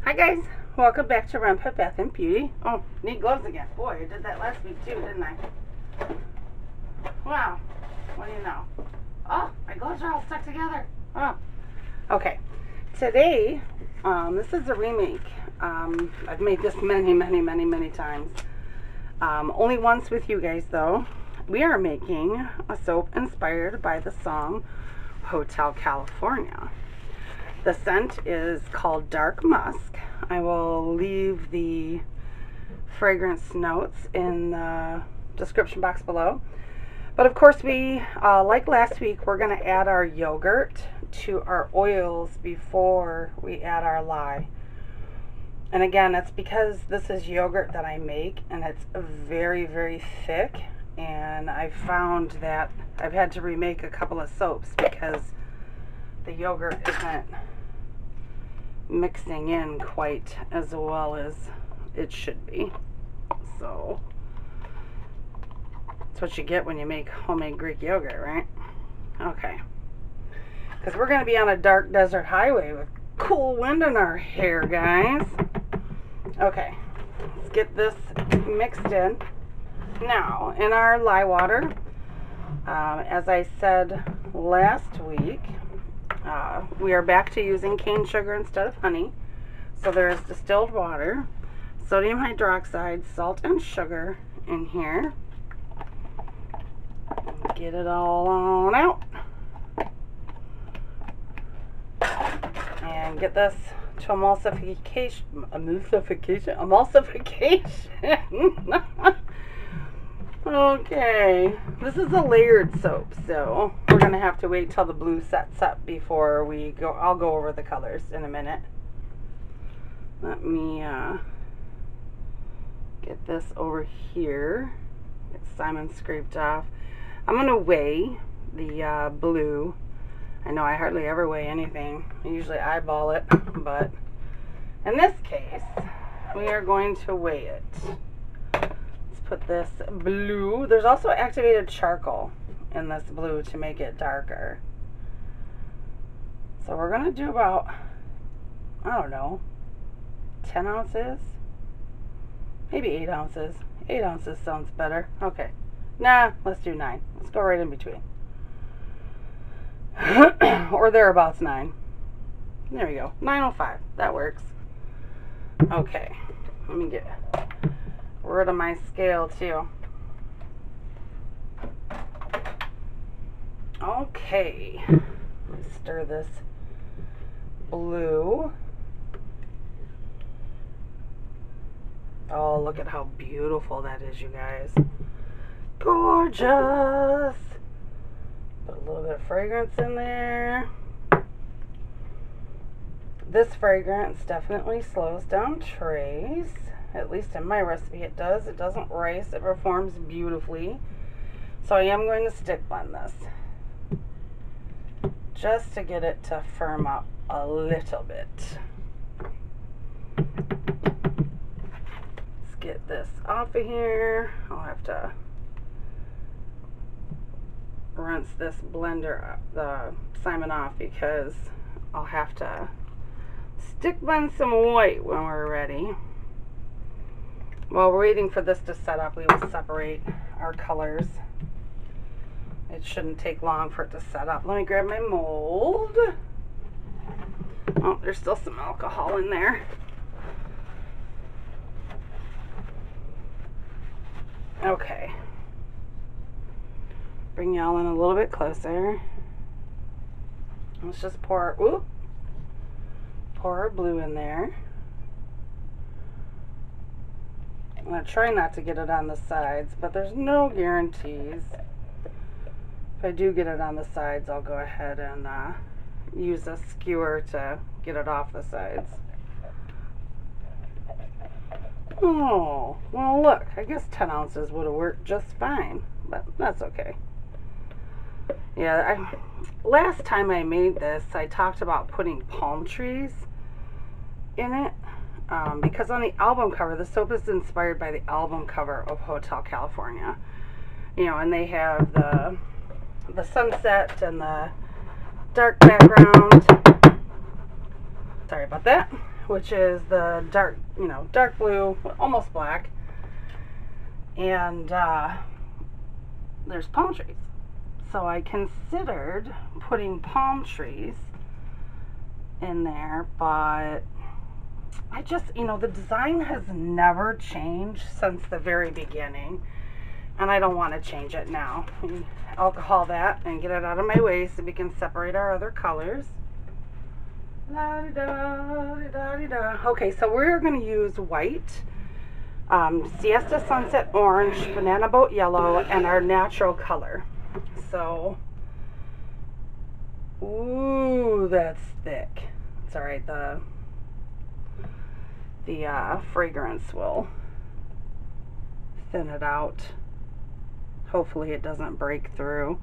Hi guys, welcome back to Renpet Bath Beauty. Oh, need gloves again. Boy, I did that last week too, didn't I? Wow, what do you know? Oh, my gloves are all stuck together. Oh, okay. Today, this is a remake. I've made this many times. Only once with you guys though. We are making a soap inspired by the song Hotel California. The scent is called Dark Musk. I will leave the fragrance notes in the description box below. But of course we, like last week, we're going to add our yogurt to our oils before we add our lye. And again, it's because this is yogurt that I make and it's very thick. And I've found that I've had to remake a couple of soaps because the yogurt isn't mixing in quite as well as it should be. So that's what you get when you make homemade Greek yogurt, right? Okay, because we're going to be on a dark desert highway with cool wind in our hair, guys. Okay, let's get this mixed in. Now, in our lye water, as I said last week, we are back to using cane sugar instead of honey. So there's distilled water, sodium hydroxide, salt, and sugar in here. Get it all on out. And get this to emulsification. Okay, this is a layered soap, so we're going to have to wait till the blue sets up before we go. I'll go over the colors in a minute. Let me get this over here. Get Simon scraped off. I'm going to weigh the blue. I know I hardly ever weigh anything. I usually eyeball it, but in this case, we are going to weigh it. Put this blue. There's also activated charcoal in this blue to make it darker. So we're going to do about, I don't know, 10 ounces? Maybe 8 ounces. 8 ounces sounds better. Okay. Nah, let's do 9. Let's go right in between. Or thereabouts 9. There we go. 905. That works. Okay. Let me get rid of my scale too. Okay, let's stir this blue. Oh, look at how beautiful that is, you guys. Gorgeous. Put a little bit of fragrance in there. This fragrance definitely slows down trace. At least in my recipe it does. It doesn't race. It performs beautifully. So I am going to stick blend this. Just to get it to firm up a little bit. Let's get this off of here. I'll have to rinse this blender, the Simon off, because I'll have to stick blend some white when we're ready. While we're waiting for this to set up, we will separate our colors. It shouldn't take long for it to set up. Let me grab my mold. Oh, there's still some alcohol in there. Okay. Bring y'all in a little bit closer. Let's just pour our blue in there. I'm going to try not to get it on the sides, but there's no guarantees. If I do get it on the sides, I'll go ahead and use a skewer to get it off the sides. Oh, well look, I guess 10 ounces would have worked just fine, but that's okay. Yeah, last time I made this, I talked about putting palm trees in it. Because on the album cover, the soap is inspired by the album cover of Hotel California. You know, and they have the sunset and the dark background. Sorry about that. which is the dark, dark blue, almost black. And there's palm trees. So I considered putting palm trees in there, but I just, the design has never changed since the very beginning, and I don't want to change it now. Alcohol that and get it out of my way so we can separate our other colors. Okay, so we're going to use white, Siesta Sunset Orange, Banana Boat Yellow, and our natural color. So, ooh, that's thick. It's alright, the fragrance will thin it out. Hopefully it doesn't break through.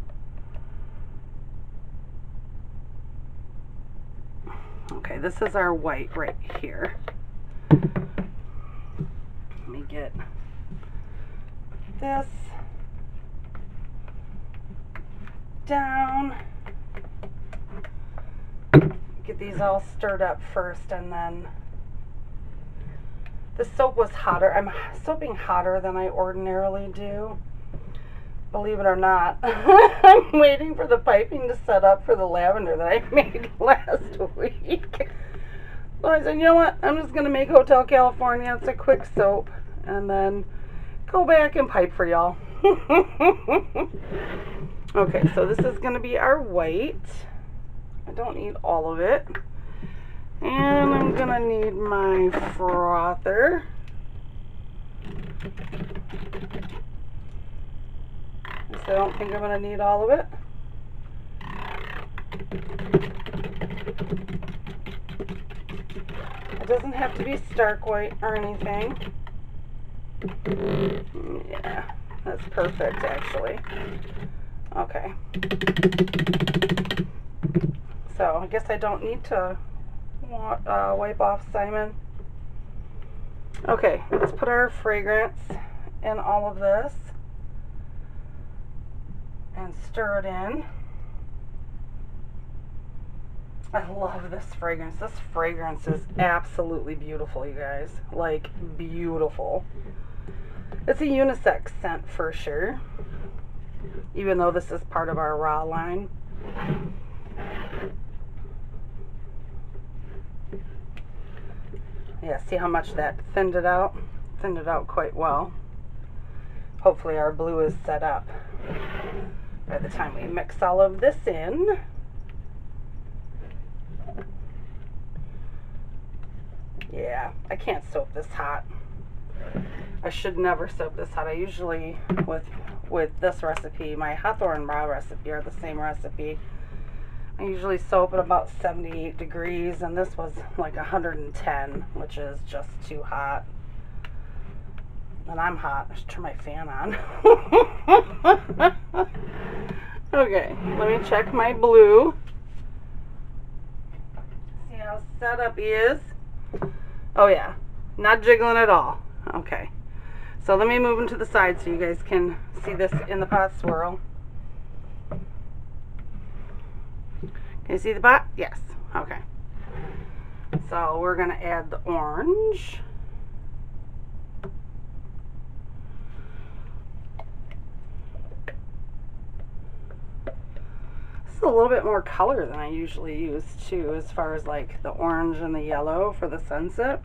Okay, this is our white right here. Let me get this down. Get these all stirred up first, and then the soap was hotter. I'm soaping hotter than I ordinarily do. Believe it or not. I'm waiting for the piping to set up for the lavender that I made last week. So I said, you know what? I'm just going to make Hotel California. It's a quick soap. And then go back and pipe for y'all. Okay, so this is going to be our white. I don't need all of it. And I'm going to need my frother. So I don't think I'm going to need all of it. It doesn't have to be stark white or anything. Yeah, that's perfect actually. Okay. So I guess I don't need to wipe off Simon. Okay, let's put our fragrance in all of this and stir it in. I love this fragrance. This fragrance is absolutely beautiful, you guys. Like, beautiful. It's a unisex scent for sure, even though this is part of our raw line. Yeah, see how much that thinned it out? Thinned it out quite well. Hopefully our blue is set up by the time we mix all of this in. Yeah, I can't soap this hot. I should never soap this hot. I usually, with this recipe, my Hawthorne Raw recipe, or the same recipe, I usually soap at about 78 degrees, and this was like 110, which is just too hot. And I'm hot. I should turn my fan on. Okay, let me check my blue. See how set up he is. Oh yeah, not jiggling at all. Okay, so let me move him to the side so you guys can see this in the pot swirl. Can you see the pot? Yes. Okay. So we're going to add the orange. This is a little bit more color than I usually use too, as far as like the orange and the yellow for the sunset.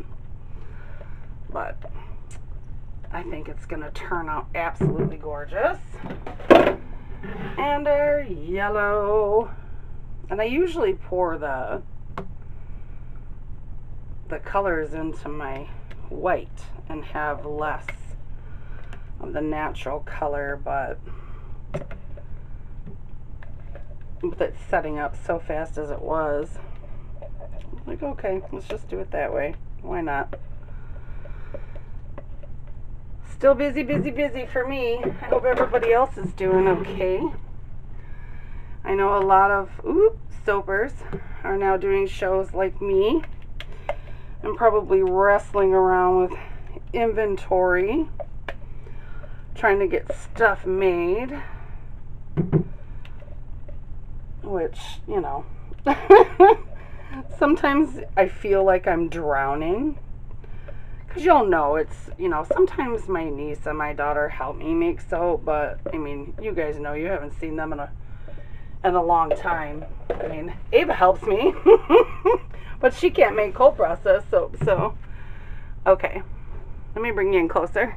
But I think it's going to turn out absolutely gorgeous. And our yellow. And I usually pour the colors into my white and have less of the natural color, but with it setting up so fast as it was, I'm like, okay, let's just do it that way. Why not? Still busy, busy, busy for me. I hope everybody else is doing okay. I know a lot of soapers are now doing shows like me and probably wrestling around with inventory, trying to get stuff made, which, you know, Sometimes I feel like I'm drowning. Because y'all know it's, you know, sometimes my niece and my daughter help me make soap, but I mean, you guys know, you haven't seen them in a long time. I mean, Ava helps me, but she can't make cold process soap, so. Okay, let me bring you in closer.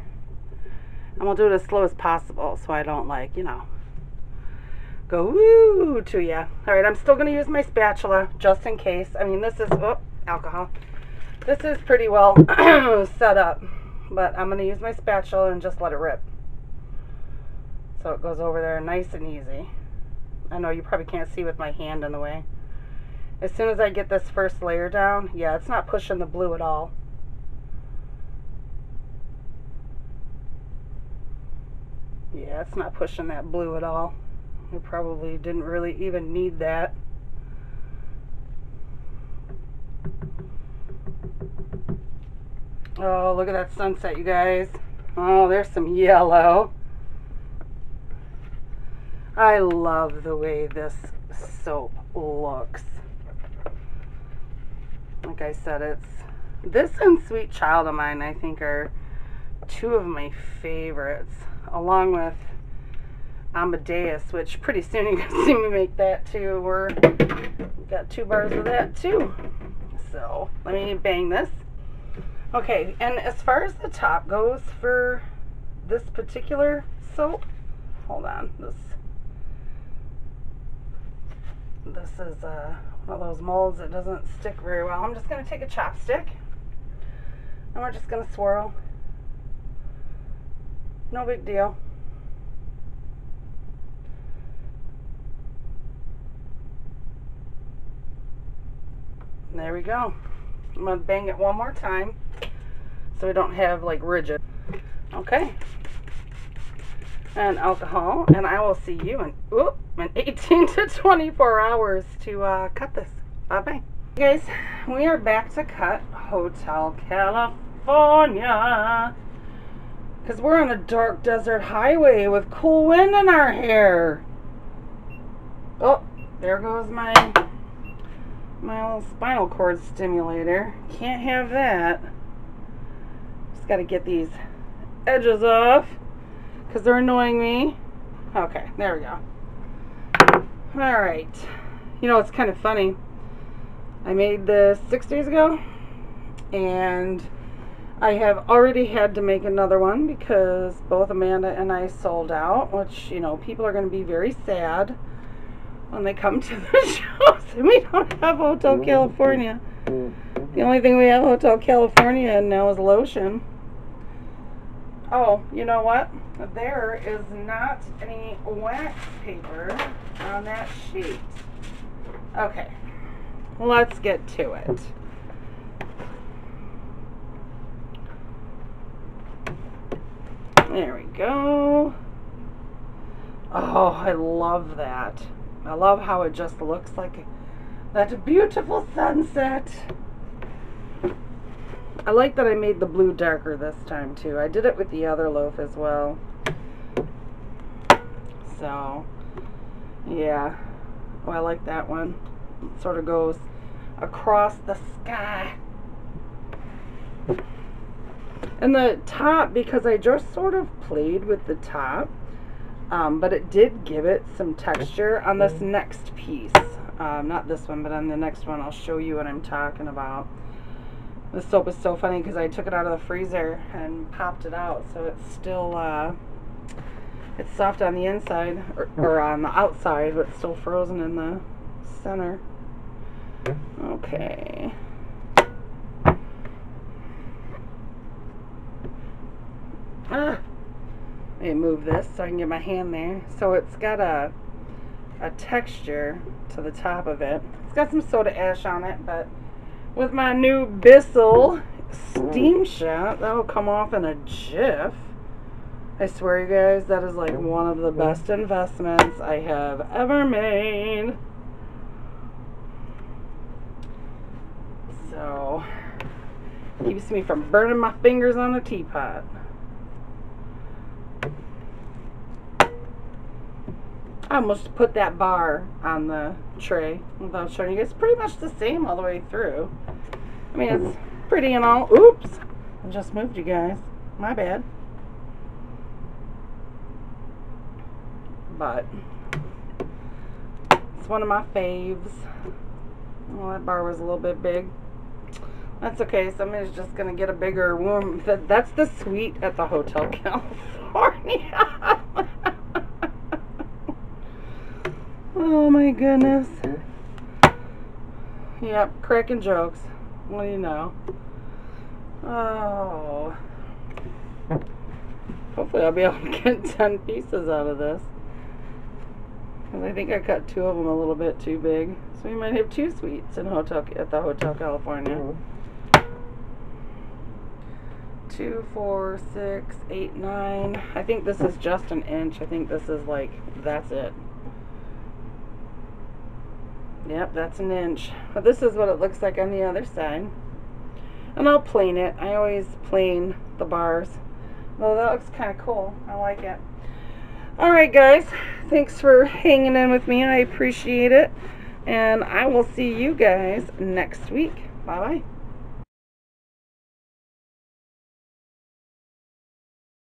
And we'll do it as slow as possible so I don't, like, you know, go woo to you. Alright, I'm still going to use my spatula just in case. I mean, this is, oh, alcohol. This is pretty well set up, but I'm going to use my spatula and just let it rip. So it goes over there nice and easy. I know you probably can't see with my hand in the way. As soon as I get this first layer down, yeah, it's not pushing the blue at all. Yeah, it's not pushing that blue at all. You probably didn't really even need that. Oh, look at that sunset, you guys. Oh, there's some yellow. I love the way this soap looks. Like I said, it's this and Sweet Child of Mine, I think, are two of my favorites, along with Amadeus, which pretty soon you can see me make that too. We've got 2 bars of that too. So let me bang this. Okay, and as far as the top goes for this particular soap, hold on, this is one of those molds that doesn't stick very well. I'm just going to take a chopstick and we're just going to swirl. No big deal. And there we go. I'm going to bang it one more time so we don't have like rigid. Okay. And alcohol, and I will see you in 18 to 24 hours to cut this. Bye-bye. Guys, we are back to cut Hotel California. Because we're on a dark desert highway with cool wind in our hair. Oh, there goes my little spinal cord stimulator. Can't have that. Just got to get these edges off because they're annoying me. Okay, there we go. Alright. You know, it's kind of funny. I made this 6 days ago, and I have already had to make another one because both Amanda and I sold out, which, you know, people are going to be very sad when they come to the shows and we don't have Hotel California. The only thing we have Hotel California in now is lotion. Oh, you know what? There is not any wax paper on that sheet. Okay, let's get to it. There we go. Oh, I love that. I love how it just looks like that beautiful sunset. I like that I made the blue darker this time too. I did it with the other loaf as well. So, yeah. Oh, I like that one. It sort of goes across the sky. And the top, because I just sort of played with the top, but it did give it some texture on this next piece. Not this one, but on the next one I'll show you what I'm talking about. This soap is so funny because I took it out of the freezer and popped it out, so it's still, it's soft on the inside, or on the outside, but still frozen in the center. Okay. Let me move this so I can get my hand there. So it's got a texture to the top of it. It's got some soda ash on it, but with my new Bissell steam shot, that'll come off in a jiff. I swear, you guys, that is like one of the best investments I have ever made. So, keeps me from burning my fingers on a teapot. I almost put that bar on the tray without showing you guys. It's pretty much the same all the way through. I mean, it's pretty and all. Oops, I just moved you guys. My bad. But it's one of my faves. Oh, that bar was a little bit big. That's okay. Somebody's just gonna get a bigger room. That's the suite at the Hotel California. Oh my goodness. Yep, cracking jokes. What do you know? Oh. Hopefully I'll be able to get 10 pieces out of this. Because I think I cut 2 of them a little bit too big. So we might have 2 suites at the Hotel California. 2, 4, 6, 8, 9. I think this is just an inch. I think this is like, that's it. Yep, that's an inch. But this is what it looks like on the other side. And I'll plane it. I always plane the bars. Well, that looks kind of cool. I like it. Alright guys, thanks for hanging in with me. I appreciate it. And I will see you guys next week. Bye-bye.